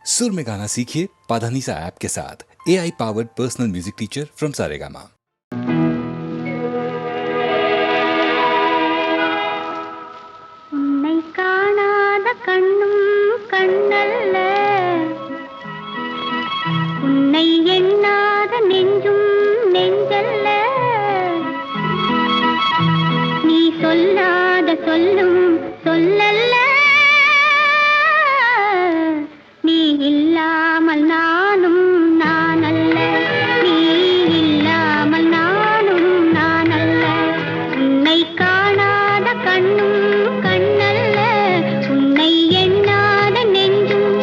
सुर में गाना सीखिए पाधानीसा ऐप के साथ। AI powered personal music teacher from Saregama. உன்னை காணாத கண்ணும் கண்ணல்ல, உன்னை எண்ணாத நெஞ்சும் நெஞ்சல்ல, நீ சொல்லாத சொல்லும் சொல்லல்ல, நீ இல்லாமல் நானும் நானல்ல, நீ இல்லாமல் நானும் நானல்ல. உன்னை காணாத கண்ணும் கண்ணல்ல, உன்னை எண்ணாத நெஞ்சும்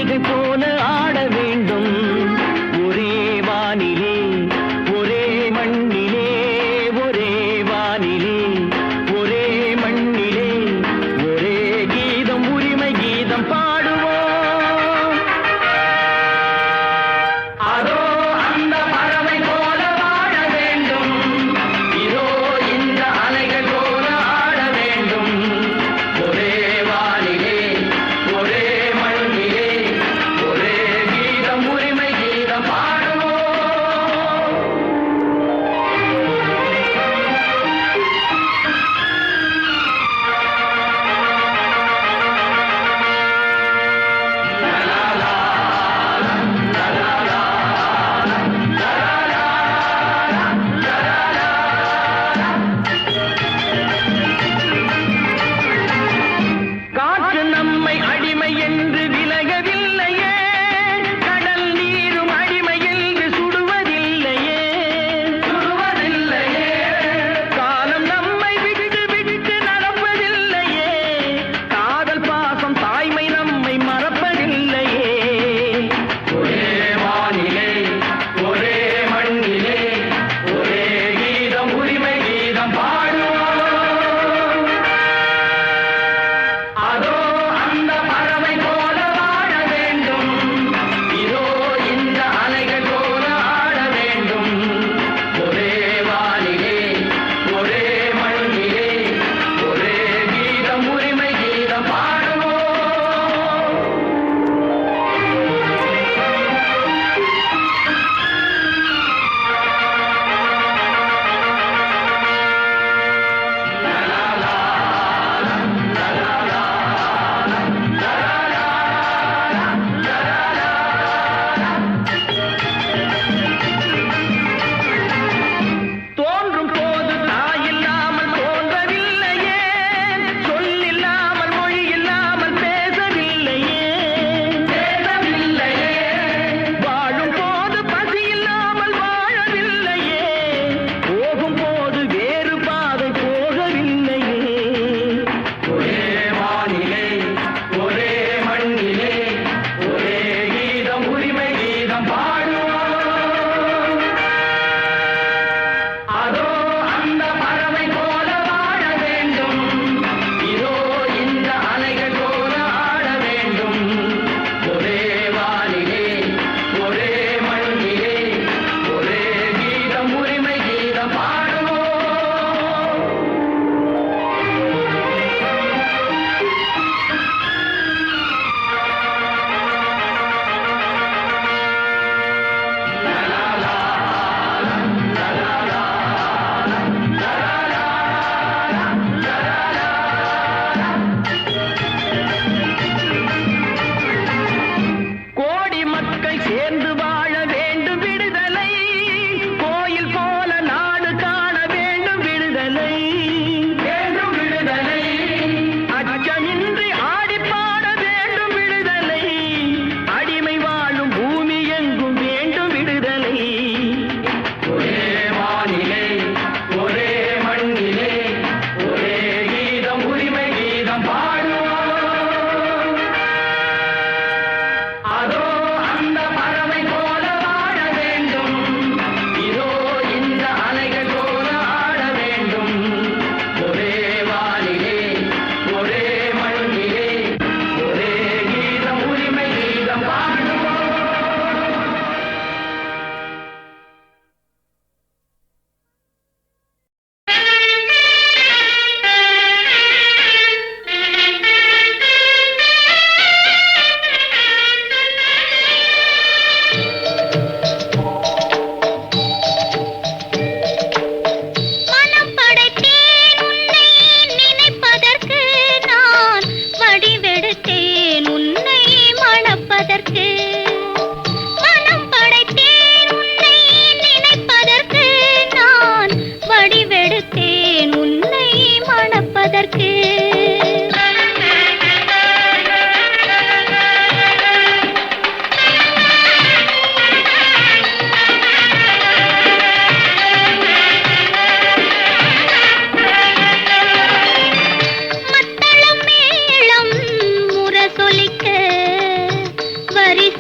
அலைகள் போல ஆட வேண்டும். ஒரே வானிலே ஒரே மண்ணிலே, ஒரே வானிலே ஒரே மண்ணிலே, ஒரே கீதம் உரிமை கீதம் பாடுவோம். அதோ அந்த பறவை போல வாழ வேண்டும், இதோ இந்த அலைகள் போல ஆட வேண்டும். ஒரே வானிலே ஒரே மண்ணிலே, ஒரே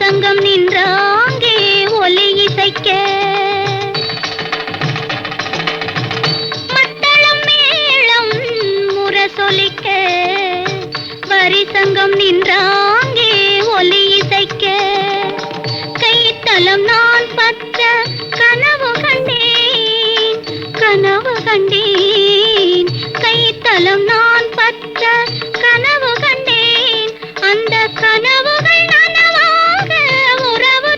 சங்கம் நின்றாங்கே ஒலி இசைக்க மத்தளம் மேளம் முரசொலிக்க வரி சங்கம் நின்றாங்கே ஒலி இசைக்க கைத்தலம் நான் பற்ற கனவு கண்டேன் கனவு கண்டேன் கைத்தலம் நான் பற்ற கனவு கண்டேன் அந்த கனவுகள் நனவாக உறவு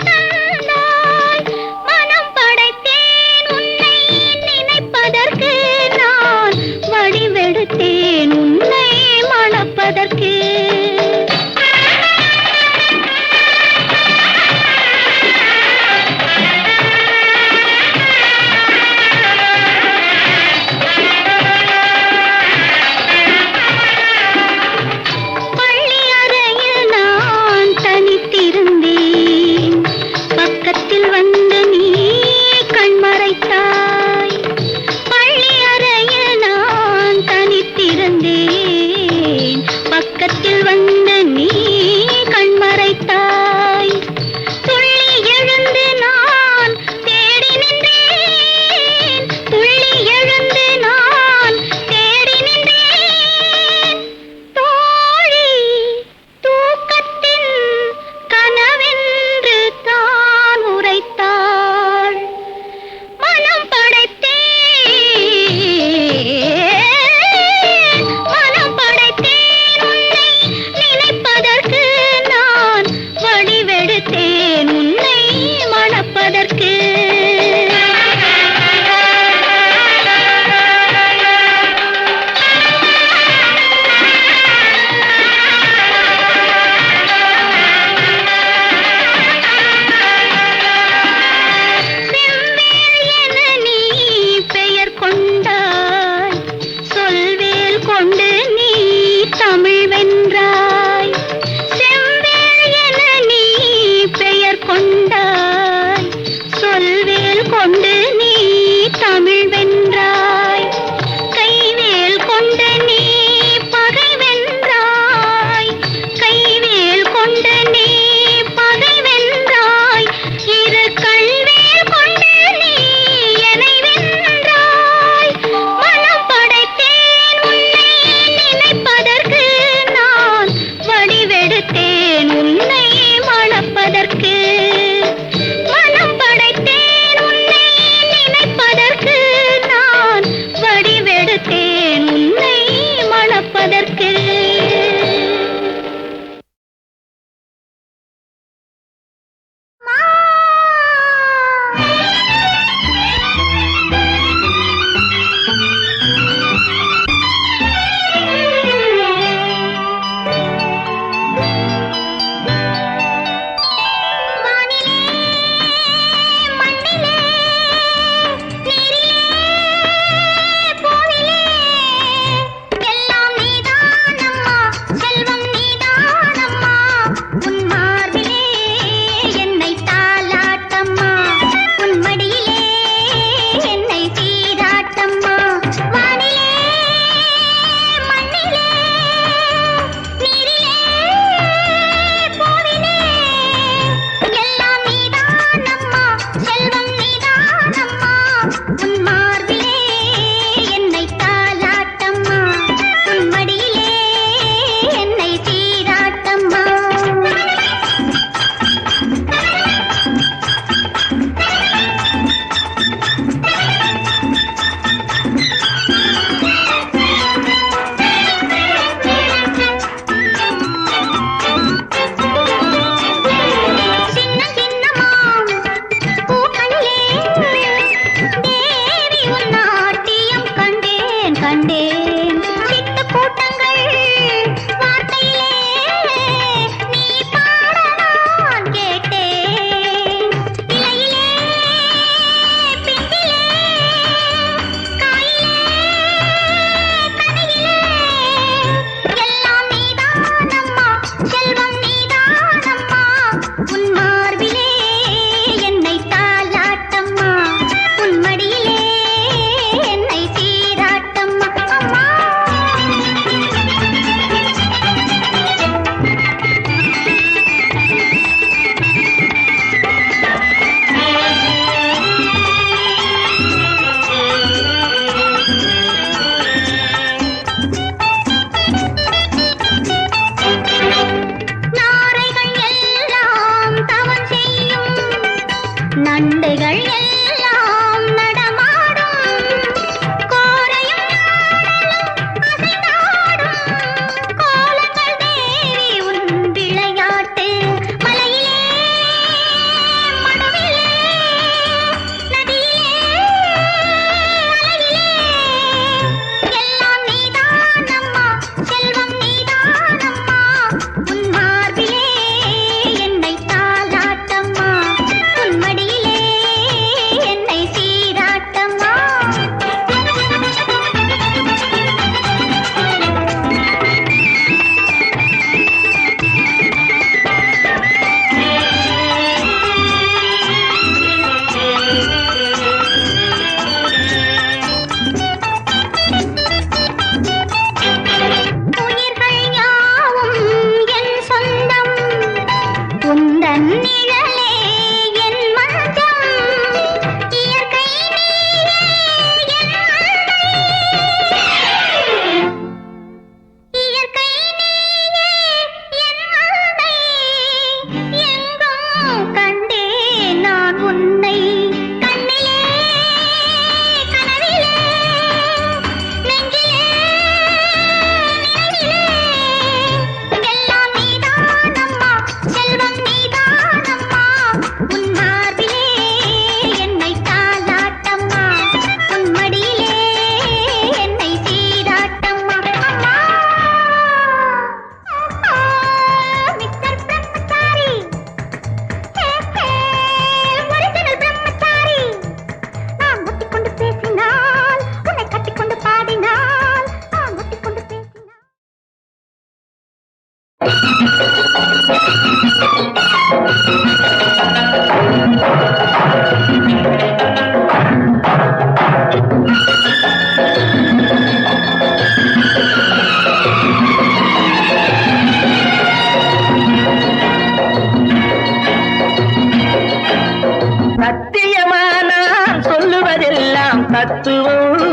தத்துவம்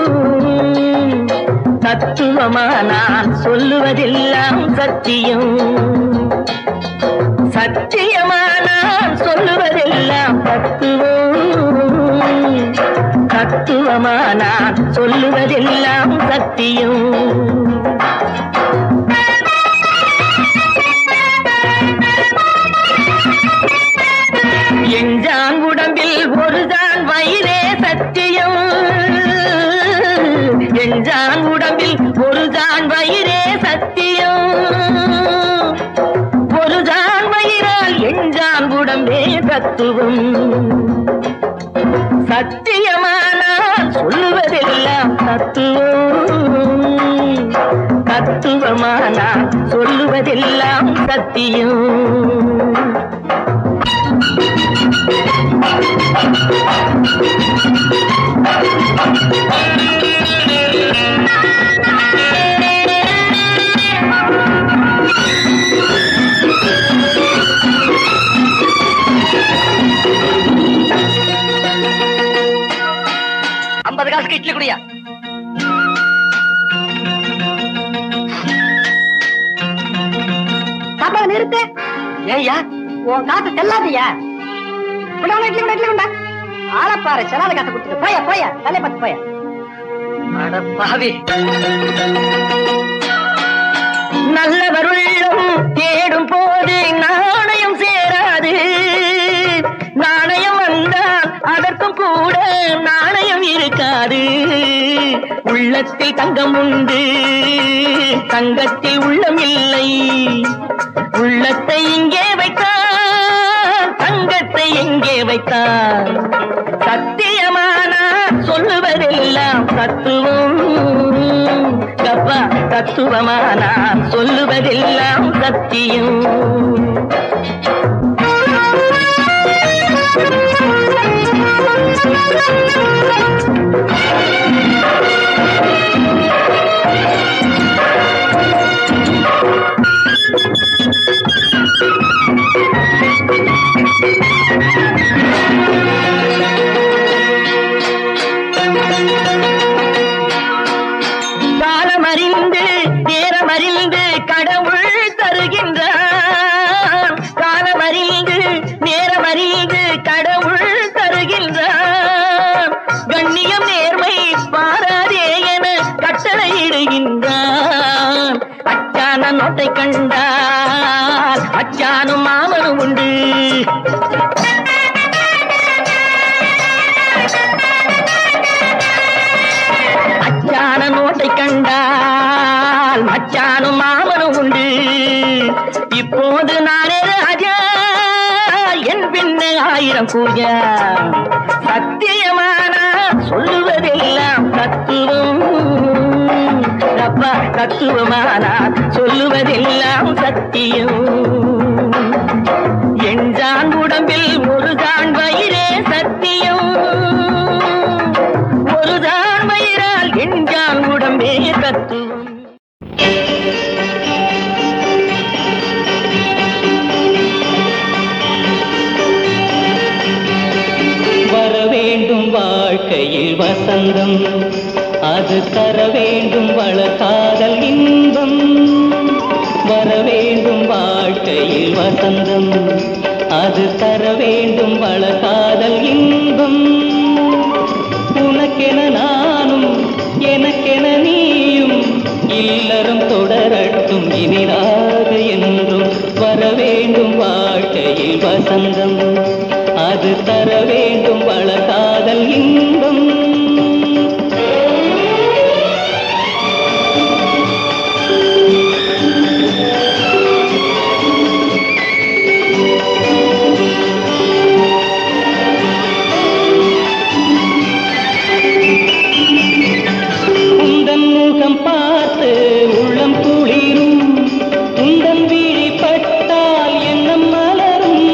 தத்துவமா நான் சொல்லுவதெல்லாம் சத்தியம் சத்தியமா நான் சொல்லுவதெல்லாம் தத்துவம் தத்துவமா நான் சொல்லுவதெல்லாம் சத்தியம் எஞ்சான் உடம்பில் ஒருதான் வயிறே சத்தியம் எஞ்சான் உடம்பில் ஒருதான் வயிறே சத்தியம் ஒருதான் வயிறால் எஞ்சான் உடம்பே தத்துவம் சத்தியமானால் சொல்லுவதெல்லாம் தத்துவம் தத்துவமானால் சொல்லுவதெல்லாம் சத்தியம் ஐம்பது காசுக்கு இட்லி குடியா சாப்பாடு நிறுத்து. ஏய்யா உன் காசு செல்லாதியா? இட்லி கொண்டா ஆளப்பாரு செல்லாத காசை கொடுத்துட்டு போய போய தலை பத்து போய. அட பாவி நல்லவருள்ளம் தேடும் போது நாணயம் சேராது நாணயம் வந்தால் அதற்கும் கூட நாணயம் இருக்காது உள்ளத்தில் தங்கம் உண்டு தங்கத்தில் உள்ளம் இல்லை உள்ளத்தை இங்கே வைத்தார் தங்கத்தை எங்கே வைத்தார் சத்தியமான சொல்லுவதெல்லாம் தத்துவம் கப்பா தத்துவமான சொல்லுவதெல்லாம் சத்தியம் காலமறிந்து நேரமறிந்து கடவுள் தருகின்றான் காலமறிந்து நேரமறிந்து கடவுள் தருகின்றான் கண்ணியம் நேர்மை பாராதே என கட்டளையிடுகின்றான் அச்சான நோட்டை கண்டால் அச்சானும் மாமனும் உண்டு அச்சான நோட்டை கண்டால் மச்சானும் மாமனும் உண்டு இப்போது நானே ராஜா என் பின்னே ஆயிரம் பூஜா சத்தியமான சொல்லுவதெல்லாம் தத்துவம் அப்பா தத்துவமான சொல்லுவதெல்லாம் சத்தியம் எஞ்சான் உடம்பில் ஒருதான் வயிறே சத்தியம் ஒருதான் வயிறால் எஞ்சான் உடம்பே தத்துவம் வரவேண்டும் வாழ்க்கையில் வசந்தம் அது தர வேண்டும் வளர்காதல் இன்பம் வரவேண்டும் வாழ்க்கையில் வசந்தம் அது தர வேண்டும் வளர்காதல் இன்பம் உனக்கென நானும் எனக்கென நீயும் இல்லறம் தொடரட்டும் இனிதாக என்றும் வரவேண்டும் வாழ்க்கையில் வசந்தம் அது தர வேண்டும் வளர்காதல் இன்பம் உந்தன் முகம் பார்த்து உள்ளம் குளிரும் உந்தன் விழி பட்டால் எண்ணம் மலரும்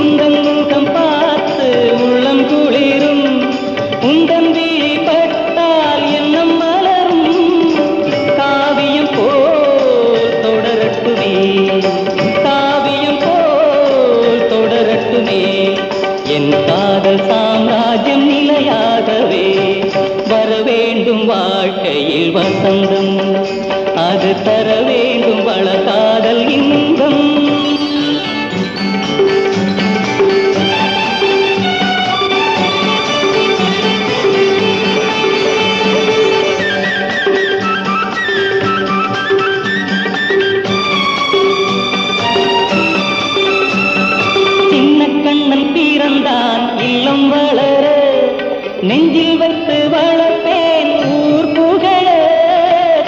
உந்தன் முகம் பார்த்து உள்ளம் குளிரும் உந்தன் விழி பட்டால் எண்ணம் மலரும் காவியம் போல் தொடரட்டுமே காவியம் போல் தொடரட்டுமே என் காதல் சாம்ராஜ்யம் நிலையாகவே வேண்டும் வாழ்க்கையில் வசந்தம், அது தர வேண்டும் வளகாதல் இன்பம். பிறந்தான் இல்லம் வளர, நெஞ்சில் வைத்து வளர்ப்பேன் ஊர் புகழ.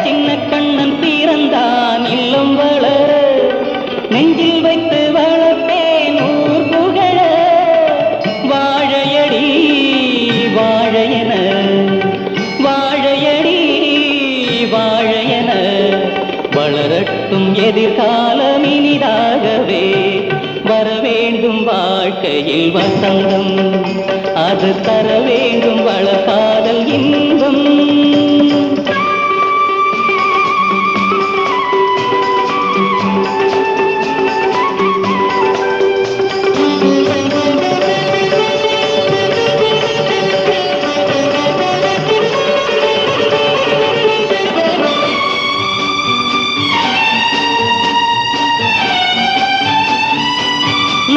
சின்ன கண்ணன் பிறந்தான் இல்லம் வளர, நெஞ்சில் வைத்து வளர்ப்பேன் ஊர் புகழ. வாழையடி வாழையன, வாழையடி வாழையன, வளரட்டும் எதிர்காலம் இனிதாகவே. வர வேண்டும் வாழ்க்கையில் வசந்தம், அது தர வேண்டும் வளகாதல் இன்பம்.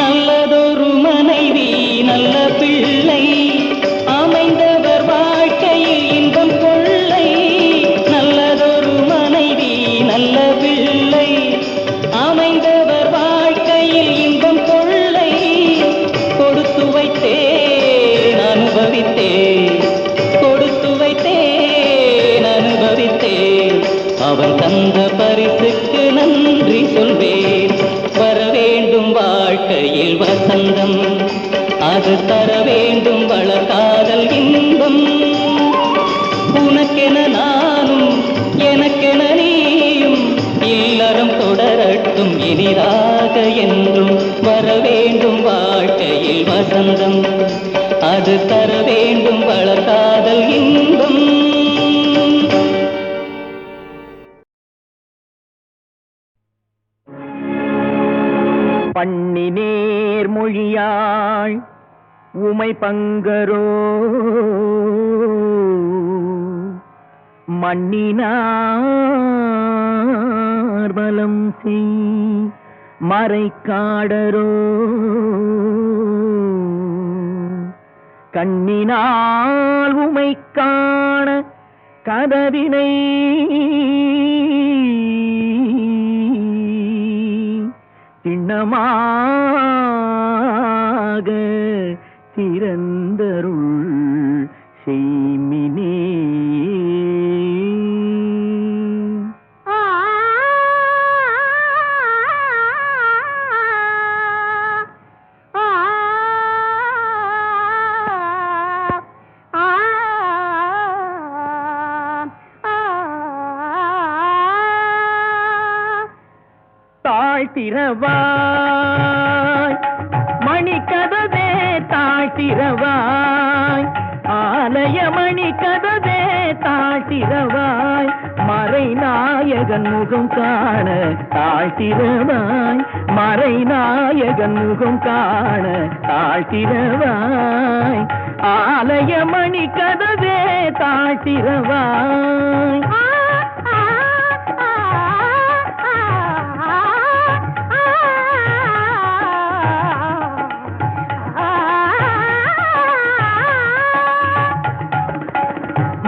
நல்லதொரு மனைவி நல்ல பிள்ளை, அமைந்தவர் வாழ்க்கையில் இன்பம் கொள்ளை. நல்லதொரு மனைவி நல்ல பிள்ளை, அமைந்தவர் வாழ்க்கையில் இன்பம் கொள்ளை. கொடுத்து வைத்தேன் அனுபவித்தேன், கொடுத்து வைத்தேன் அனுபவித்தேன். அவன் தந்த பரிசுக்கு நன்றி சொல்வேன். வர வேண்டும் வாழ்க்கையில் வசந்தம், அது தர வேண்டும் வளகாதல் இன்பம். உனக்கென நானும் எனக்கென நீயும், இல்லறம் தொடரட்டும் இனிதாக என்றும். வர வேண்டும் வாழ்க்கையில் வசந்தம், அது தர வேண்டும் வளகாதல் இன்பம். பண்ணி நேர் மொழியாள் உமை பங்கரோ, மண்ணினார் பலம் செய் மறைக்காடரோ. கண்ணினால் உமை காண கதவினை சின்னமாக திறந்தருள் செய்மினே. தாழ்த்திரவாய் மணிக்கதவே தாழ்த்திரவாய், ஆலய மணிக்கதவே தாழ்த்திரவாய். மறைநாயகன் முகம் காண தாழ்த்திரவாய், மறைநாயகன் முகம் காண தாழ்த்திரவாய். ஆலய மணிக்கதவே தாழ்த்திரவாய்.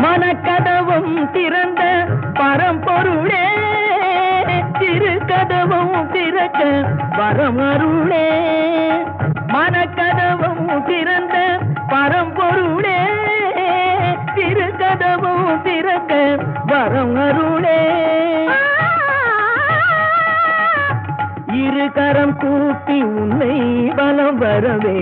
மனக்கதவும் திறந்த பரம்பொருளே, திருக்கதவும் திறக்க வரமருளே. மனக்கதவும் திறந்த பரம்பொருளே, திருக்கதவும் திறக்க வரமருளே. இரு கரம் கூப்பி உன்னை பலம் வரவே,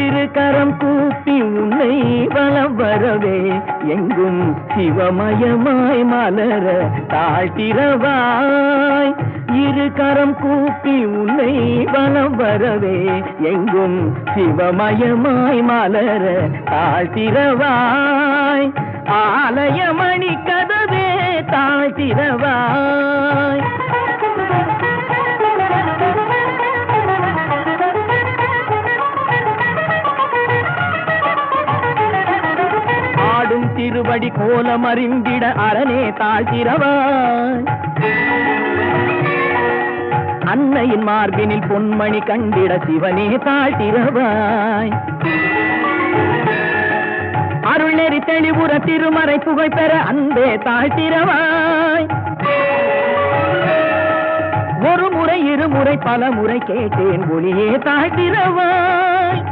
இரு கரம் கூப்பி உன்னை வலம் வரவே. எங்கும் சிவமயமாய் மலர தாழ்த்திரவாய், இரு கரம் கூப்பி உன்னை வலம் வரவே. எங்கும் சிவமயமாய் மலர தாழ்த்திரவாய். ஆலய மணி கதவே தாழ்த்திரவாய். திருவடி கோலம் அறிந்திட அரணே தாழ்த்திரவாய். அன்னையின் மார்பினில் பொன்மணி கண்டிட சிவனே தாழ்த்திரவாய். அருள் நெறி தெளிவுற திருமறை புகழ் பெற அன்பே தாழ்த்திரவாய். ஒரு முறை இருமுறை பல முறை கேட்டேன் ஒளியே தாழ்த்திரவாய்.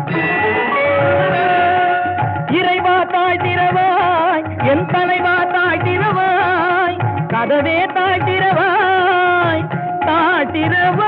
இறைவா தாழ்த்திரவாய், என் தலைவா தாழ்த்திரவாய், கதவே தாழ்த்திரவாய் தாழ்த்திரவாய்.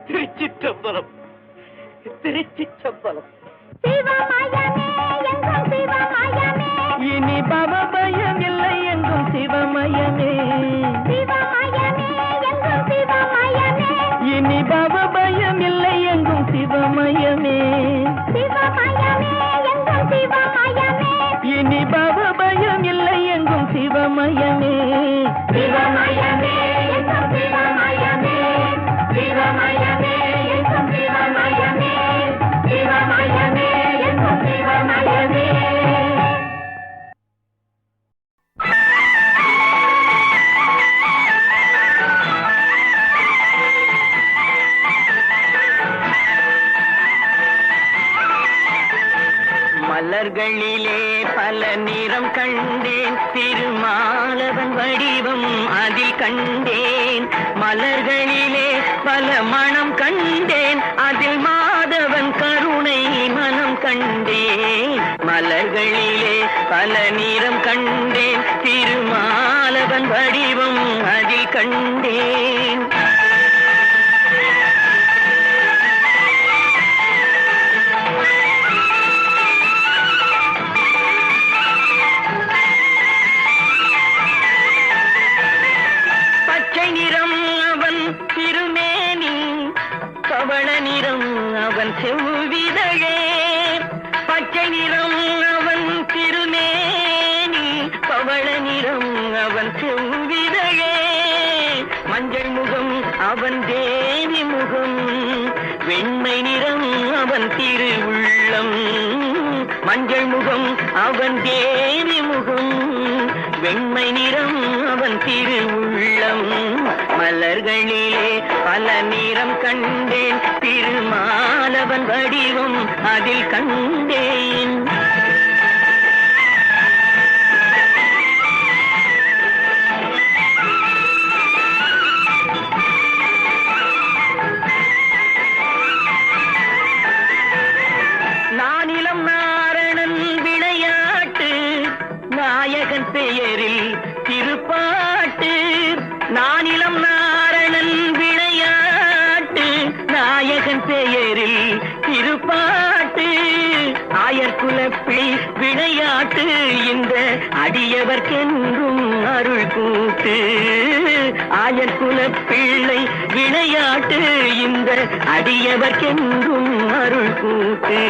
திருச்சிற்றம்பலம், திருச்சிற்றம்பலம். சிவமயமே எங்கும் சிவமயமே, இனி பவபயம் இல்லை எங்கும் சிவமயமே. சிவமயமே எங்கும் சிவமயமே, இனி பவபயம் இல்லை எங்கும் சிவமயமே. சிவமயமே எங்கும் சிவமயமே, இனி பவபயம் இல்லை எங்கும் சிவமயமே. சிவமயமே எங்கும் சிவமயமே, சிவமயமே எங்கும் சிவமயமே, சிவமயமே எங்கும் சிவமயமே. மலர்களிலே பல நிறம் கண்டேன், திருமாலவன் வடிவம் அதில் கண்டேன். மலர்களிலே பல மனம் கண்டேன், அதில் மாதவன் கருணை மனம் கண்டேன். மலர்களிலே பல நிறம் கண்டேன், திருமாலவன் வடிவம் அதில் கண்டேன். பவள நிறம் அவன் செவ்விதழே, பச்சை நிறம் அவன் திருமேனி, பவள நிறம் அவன் செவ்விதழே. மஞ்சள் முகம் அவன் தேவி முகம், வெண்மை நிறம் அவன் திருவுள்ளம். மஞ்சள் முகம் அவன் தேவி முகம், வெண்மை நிறம் அவன் திருவுள்ளம். மலர்களிலே பல நிறம் கண்டேன், திருமாலவன் வடிவம் அதில் கண்டேன். நானிலம் நாரணன் விளையாட்டு, நாயகன் பெயரில் திருப்பாட்டு. நானிலம் நாரணன் விளையாட்டு, நாயகன் பெயரில் திருப்பாட்டு. ஆயர்குலப்பிள்ளை விளையாட்டு, இந்த அடியவர்க்கென்றும் அருள் கூட்டு. ஆயர்குலப்பிள்ளை விளையாட்டு, இந்த அடியவர்க்கென்றும் அருள் கூட்டு.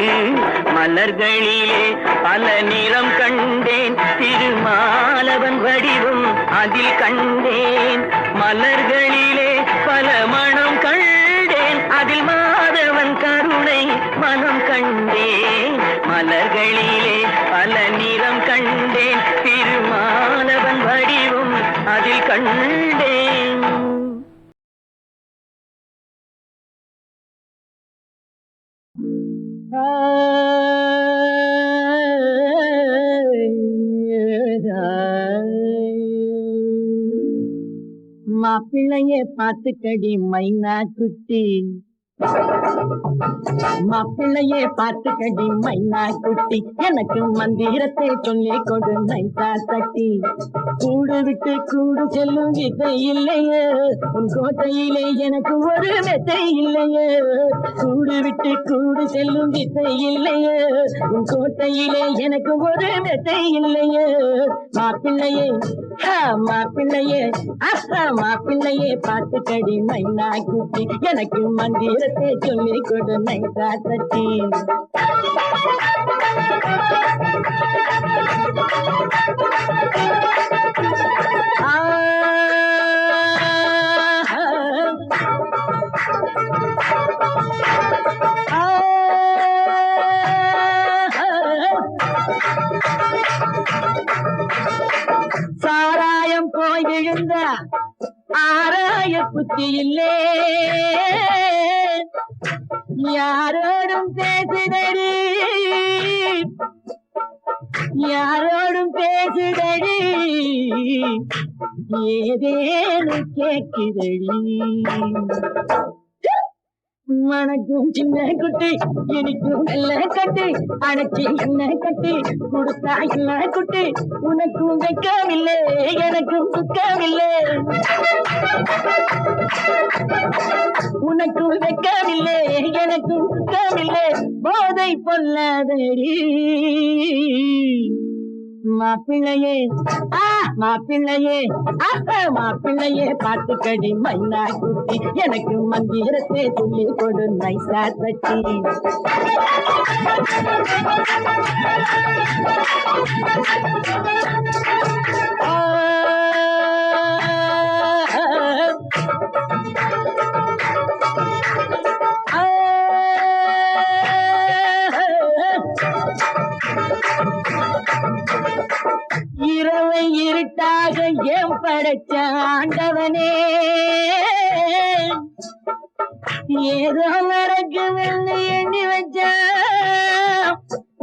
மலர்களிலே பல நிறம் கண்டேன், திருமாலவன் வடிவம் அதில் கண்டேன். மலர்களிலே பல மனம் கண்டேன், அதில் மாதவன் கருணை மனம் கண்டேன். மலர்களிலே பல நிறம் கண்டேன், திருமாலவன் வடிவம் அதில் கண்டேன். மாப்பிள்ளையே பார்த்துக்கடி மைனா குட்டி, மாப்பிள்ளையே பார்த்துக்கடி மைனா குட்டி. எனக்கு மந்திரத்தை சொல்லி கொடு நைட்டா தட்டி. கூடு விட்டு கூடு செல்லும் வித்தை இல்லையே, உன் கோட்டையிலே எனக்கு ஒரு மெத்தை இல்லையே. கூடு விட்டு கூடு செல்லும் வித்தை இல்லையே, உன் கோட்டையிலே எனக்கு ஒரு மெத்தை இல்லையே. மாப்பிள்ளையே மாப்பிள்ளையே மாப்பிள்ளையே பாட்டு கடி மைனா குட்டி எனக்கு மந்திரத்தை சொல்லி கொடு நைசா தட்டி சாராயம் போய் விழுந்த ஆராய புத்தி இல்லே யாரோடும் பேசுதடி யாரோடும் பேசுதடி ஏதேனு கேட்குதடி மனக்கும் சின்ன குட்டி இனிக்கும் நல்ல கட்டி அணைச்சி என்ன கட்டி கொடுத்தா என்ன குட்டி உனக்கும் வெக்கமில்லை எனக்கும் துக்கமில்லை உனக்கும் வெக்கமில்லை எனக்கும் துக்கமில்லை போதை பொல்லாதடி மாப்பிள்ளையே மாப்பிள்ளையே மாப்பிள்ளையே பாட்டு கடி மைனா குட்டி எனக்கு மந்திரத்தை சொல்லி கொடு நைசா தட்டி இரவை இருட்டாக ஏன் படைச்ச ஆண்டவனே ஏதோ நடக்குதுன்னு எண்ணி வச்ச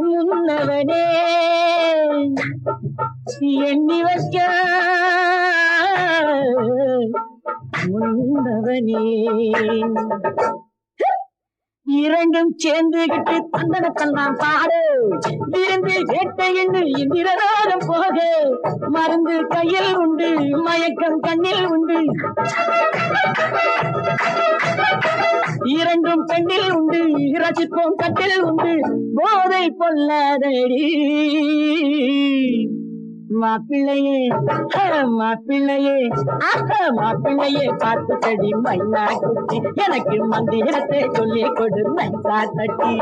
முன்னவனே எண்ணி வச்ச முன்னவனே இரண்டும் சேர்ந்துகிட்டு தந்தனத்தன்னான் பாடு விருந்து கேட்ட எண்ணு இந்திரராகம் போக மருந்து கையில் உண்டு மயக்கம் கண்ணில் உண்டு இரண்டும் பெண்ணில் உண்டு ரசிப்போம் கட்டில் உண்டு போதை பொல்லாதடி மாப்பிள்ளையே மாப்பிள்ளையே மாப்பிள்ளையே பாட்டு கடி மைனா குட்டி எனக்கு மந்திரத்தை சொல்லி கொடு நைசா தட்டி